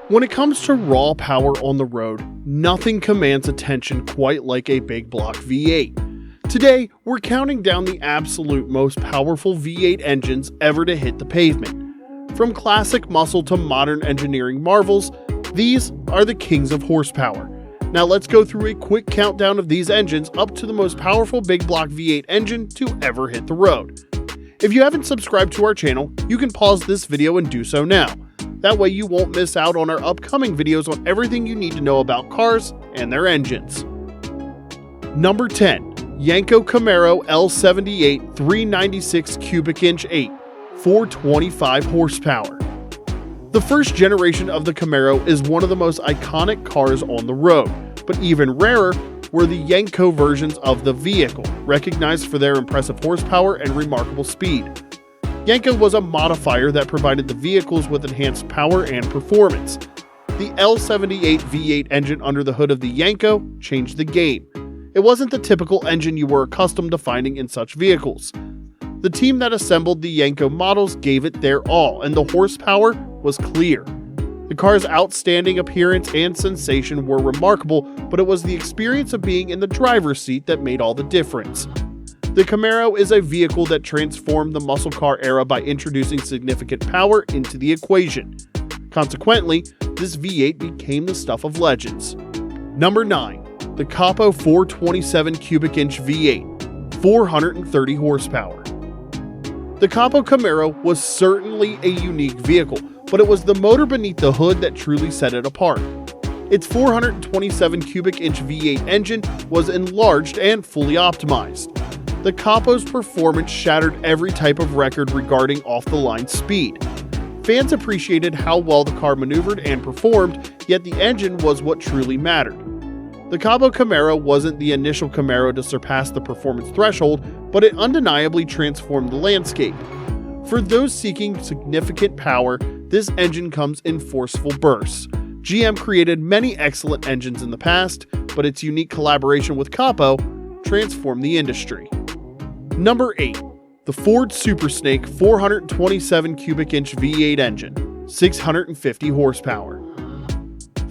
When it comes to raw power on the road, nothing commands attention quite like a big block V8. Today, we're counting down the absolute most powerful V8 engines ever to hit the pavement. From classic muscle to modern engineering marvels, these are the kings of horsepower. Now let's go through a quick countdown of these engines up to the most powerful big block V8 engine to ever hit the road. If you haven't subscribed to our channel, you can pause this video and do so now. That way you won't miss out on our upcoming videos on everything you need to know about cars and their engines. Number 10. Yanko Camaro L78 396 cubic inch 8, 425 horsepower. The first generation of the Camaro is one of the most iconic cars on the road, but even rarer were the Yanko versions of the vehicle, recognized for their impressive horsepower and remarkable speed. Yanko was a modifier that provided the vehicles with enhanced power and performance. The L78 V8 engine under the hood of the Yanko changed the game. It wasn't the typical engine you were accustomed to finding in such vehicles. The team that assembled the Yanko models gave it their all, and the horsepower was clear. The car's outstanding appearance and sensation were remarkable, but it was the experience of being in the driver's seat that made all the difference. The Camaro is a vehicle that transformed the muscle car era by introducing significant power into the equation. Consequently, this V8 became the stuff of legends. Number 9. The Capo 427 cubic inch V8, 430 horsepower. The Capo Camaro was certainly a unique vehicle, but it was the motor beneath the hood that truly set it apart. Its 427 cubic inch V8 engine was enlarged and fully optimized. The Capo's performance shattered every type of record regarding off-the-line speed. Fans appreciated how well the car maneuvered and performed, yet the engine was what truly mattered. The Capo Camaro wasn't the initial Camaro to surpass the performance threshold, but it undeniably transformed the landscape. For those seeking significant power, this engine comes in forceful bursts. GM created many excellent engines in the past, but its unique collaboration with Capo transformed the industry. Number 8. The Ford Super Snake 427 cubic inch V8 engine, 650 horsepower.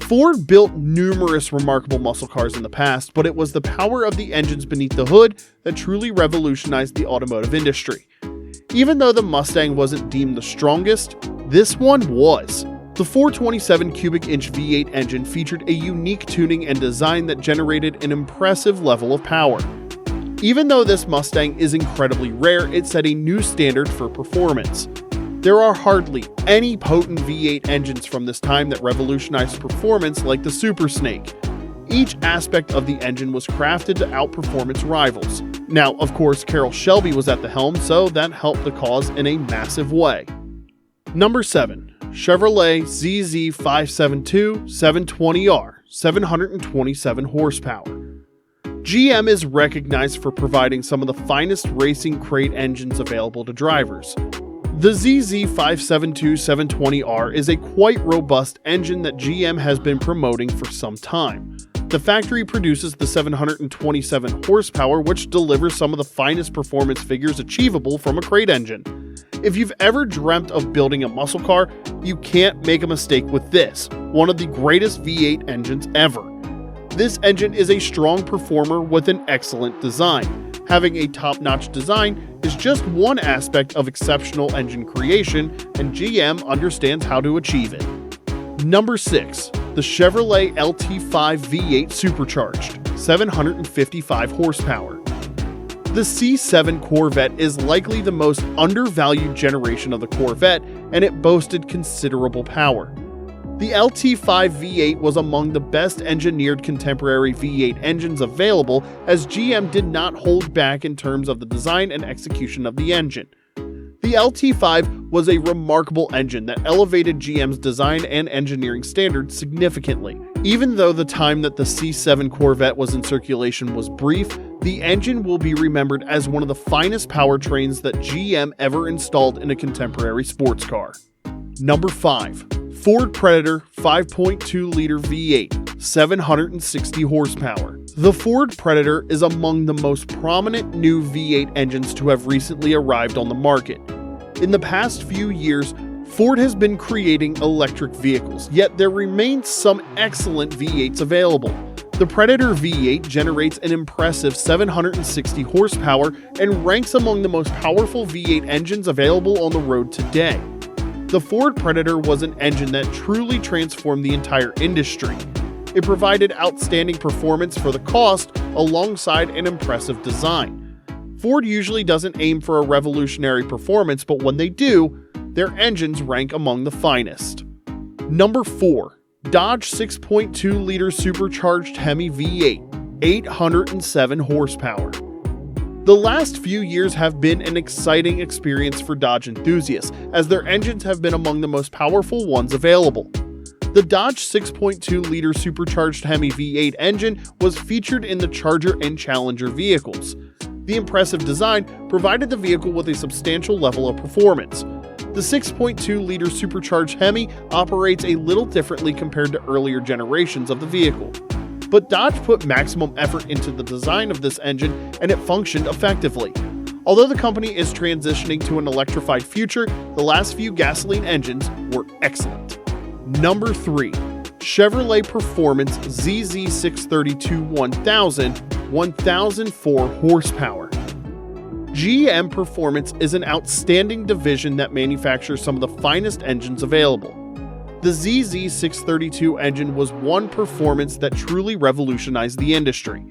Ford built numerous remarkable muscle cars in the past, but it was the power of the engines beneath the hood that truly revolutionized the automotive industry. Even though the Mustang wasn't deemed the strongest, this one was. The 427 cubic inch V8 engine featured a unique tuning and design that generated an impressive level of power. Even though this Mustang is incredibly rare, it set a new standard for performance. There are hardly any potent V8 engines from this time that revolutionized performance like the Super Snake. Each aspect of the engine was crafted to outperform its rivals. Now, of course, Carroll Shelby was at the helm, so that helped the cause in a massive way. Number 7. Chevrolet ZZ572 720R, 727 horsepower. GM is recognized for providing some of the finest racing crate engines available to drivers. The ZZ572 720R is a quite robust engine that GM has been promoting for some time. The factory produces the 727 horsepower, which delivers some of the finest performance figures achievable from a crate engine. If you've ever dreamt of building a muscle car, you can't make a mistake with this, one of the greatest V8 engines ever. This engine is a strong performer with an excellent design. Having a top-notch design is just one aspect of exceptional engine creation, and GM understands how to achieve it. Number 6. The Chevrolet LT5 V8 Supercharged, 755 horsepower. The C7 Corvette is likely the most undervalued generation of the Corvette, and it boasted considerable power. The LT5 V8 was among the best engineered contemporary V8 engines available, as GM did not hold back in terms of the design and execution of the engine. The LT5 was a remarkable engine that elevated GM's design and engineering standards significantly. Even though the time that the C7 Corvette was in circulation was brief, the engine will be remembered as one of the finest powertrains that GM ever installed in a contemporary sports car. Number 5. Ford Predator 5.2-liter V8, 760 horsepower. The Ford Predator is among the most prominent new V8 engines to have recently arrived on the market. In the past few years, Ford has been creating electric vehicles, yet there remains some excellent V8s available. The Predator V8 generates an impressive 760 horsepower and ranks among the most powerful V8 engines available on the road today. The Ford Predator was an engine that truly transformed the entire industry. It provided outstanding performance for the cost alongside an impressive design. Ford usually doesn't aim for a revolutionary performance, but when they do, their engines rank among the finest. Number 4. Dodge 6.2-liter supercharged Hemi V8, 807 horsepower. The last few years have been an exciting experience for Dodge enthusiasts, as their engines have been among the most powerful ones available. The Dodge 6.2-liter supercharged Hemi V8 engine was featured in the Charger and Challenger vehicles. The impressive design provided the vehicle with a substantial level of performance. The 6.2-liter supercharged Hemi operates a little differently compared to earlier generations of the vehicle. But Dodge put maximum effort into the design of this engine and it functioned effectively. Although the company is transitioning to an electrified future, the last few gasoline engines were excellent. Number 3. Chevrolet Performance ZZ632 1000, 1004 horsepower. GM Performance is an outstanding division that manufactures some of the finest engines available. The ZZ632 engine was one performance that truly revolutionized the industry.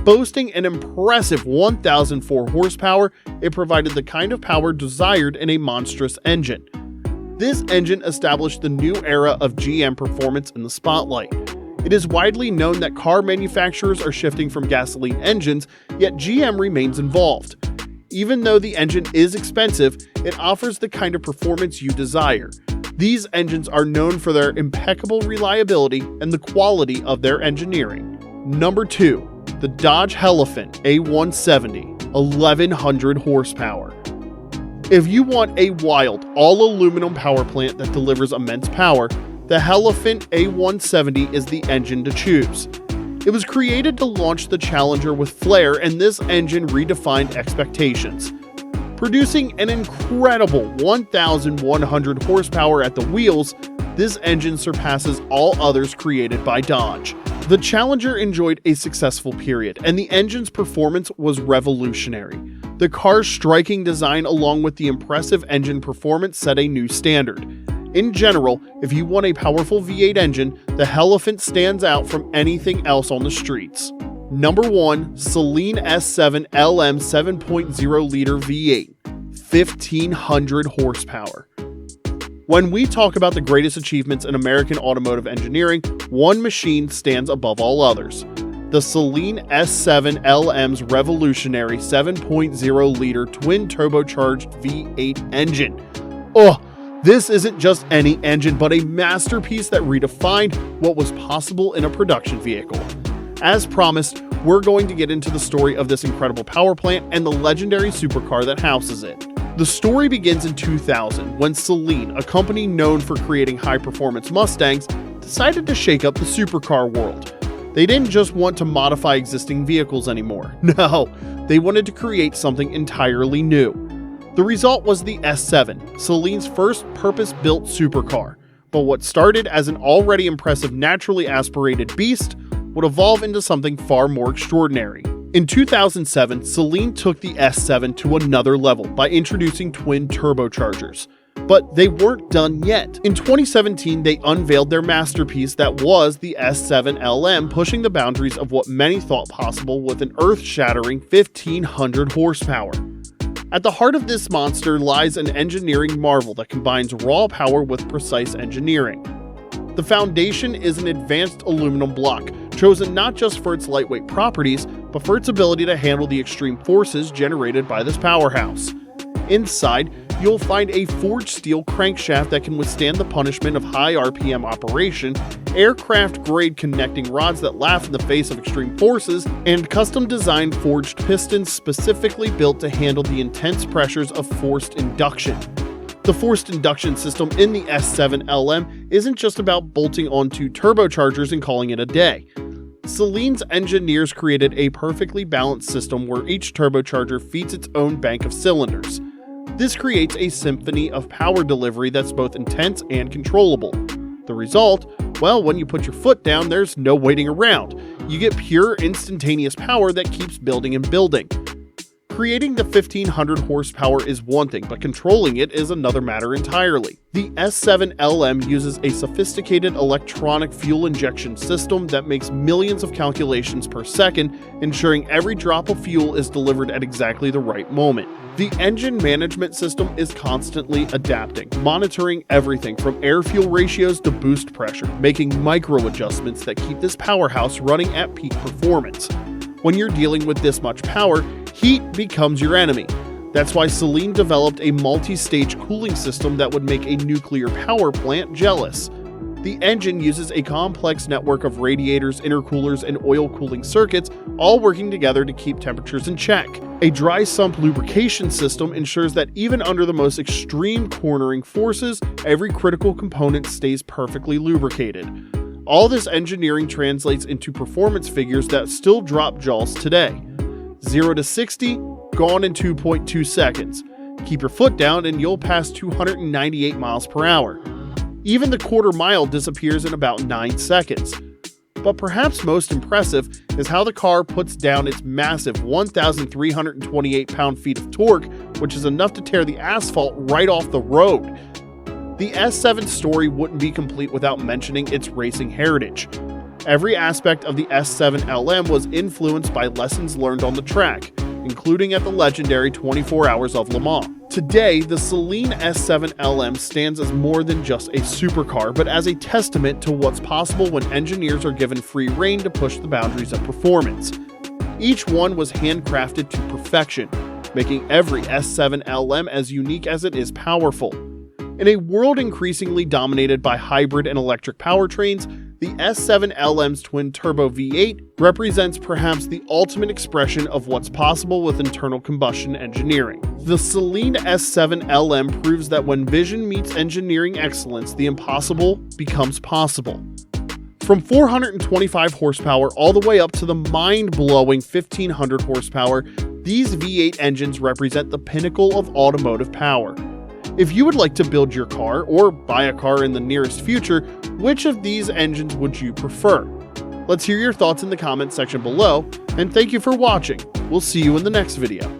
Boasting an impressive 1004 horsepower, it provided the kind of power desired in a monstrous engine. This engine established the new era of GM performance in the spotlight. It is widely known that car manufacturers are shifting from gasoline engines, yet GM remains involved. Even though the engine is expensive, it offers the kind of performance you desire. These engines are known for their impeccable reliability and the quality of their engineering. Number 2. The Dodge Elephant A170, 1100 horsepower. If you want a wild, all-aluminum power plant that delivers immense power, the Elephant A170 is the engine to choose. It was created to launch the Challenger with flair, and this engine redefined expectations. Producing an incredible 1,100 horsepower at the wheels, this engine surpasses all others created by Dodge. The Challenger enjoyed a successful period, and the engine's performance was revolutionary. The car's striking design along with the impressive engine performance set a new standard. In general, if you want a powerful V8 engine, the Elephant stands out from anything else on the streets. Number 1. Seline S7 LM 7.0-liter V8, 1500 horsepower. When we talk about the greatest achievements in American automotive engineering, one machine stands above all others. The Seline S7 LM's revolutionary 7.0-liter twin-turbocharged V8 engine. This isn't just any engine, but a masterpiece that redefined what was possible in a production vehicle. As promised, we're going to get into the story of this incredible power plant and the legendary supercar that houses it. The story begins in 2000 when Seline, a company known for creating high-performance Mustangs, decided to shake up the supercar world. They didn't just want to modify existing vehicles anymore. No, they wanted to create something entirely new. The result was the S7, Seline's first purpose-built supercar. But what started as an already impressive naturally aspirated beast would evolve into something far more extraordinary. In 2007, Seline took the S7 to another level by introducing twin turbochargers. But they weren't done yet. In 2017, they unveiled their masterpiece that was the S7 LM, pushing the boundaries of what many thought possible with an earth-shattering 1500 horsepower. At the heart of this monster lies an engineering marvel that combines raw power with precise engineering. The foundation is an advanced aluminum block, chosen not just for its lightweight properties, but for its ability to handle the extreme forces generated by this powerhouse. Inside, you'll find a forged steel crankshaft that can withstand the punishment of high RPM operation, aircraft-grade connecting rods that laugh in the face of extreme forces, and custom-designed forged pistons specifically built to handle the intense pressures of forced induction. The forced induction system in the S7 LM isn't just about bolting onto turbochargers and calling it a day. Seline's engineers created a perfectly balanced system where each turbocharger feeds its own bank of cylinders. This creates a symphony of power delivery that's both intense and controllable. The result? Well, when you put your foot down, there's no waiting around. You get pure, instantaneous power that keeps building and building. Creating the 1500 horsepower is one thing, but controlling it is another matter entirely. The S7LM uses a sophisticated electronic fuel injection system that makes millions of calculations per second, ensuring every drop of fuel is delivered at exactly the right moment. The engine management system is constantly adapting, monitoring everything from air-fuel ratios to boost pressure, making micro adjustments that keep this powerhouse running at peak performance. When you're dealing with this much power, heat becomes your enemy. That's why Seline developed a multi-stage cooling system that would make a nuclear power plant jealous. The engine uses a complex network of radiators, intercoolers, and oil cooling circuits, all working together to keep temperatures in check. A dry sump lubrication system ensures that even under the most extreme cornering forces, every critical component stays perfectly lubricated. All this engineering translates into performance figures that still drop jaws today. 0 to 60, gone in 2.2 seconds. Keep your foot down and you'll pass 298 miles per hour. Even the quarter mile disappears in about 9 seconds. But perhaps most impressive is how the car puts down its massive 1,328 pound-feet of torque, which is enough to tear the asphalt right off the road. The S7 story wouldn't be complete without mentioning its racing heritage. Every aspect of the S7LM was influenced by lessons learned on the track, including at the legendary 24 Hours of Le Mans. Today, the Seline S7LM stands as more than just a supercar, but as a testament to what's possible when engineers are given free rein to push the boundaries of performance. Each one was handcrafted to perfection, making every S7LM as unique as it is powerful. In a world increasingly dominated by hybrid and electric powertrains, the S7LM's twin-turbo V8 represents perhaps the ultimate expression of what's possible with internal combustion engineering. The Seline S7LM proves that when vision meets engineering excellence, the impossible becomes possible. From 425 horsepower all the way up to the mind-blowing 1500 horsepower, these V8 engines represent the pinnacle of automotive power. If you would like to build your car or buy a car in the nearest future, which of these engines would you prefer? Let's hear your thoughts in the comments section below, and thank you for watching. We'll see you in the next video.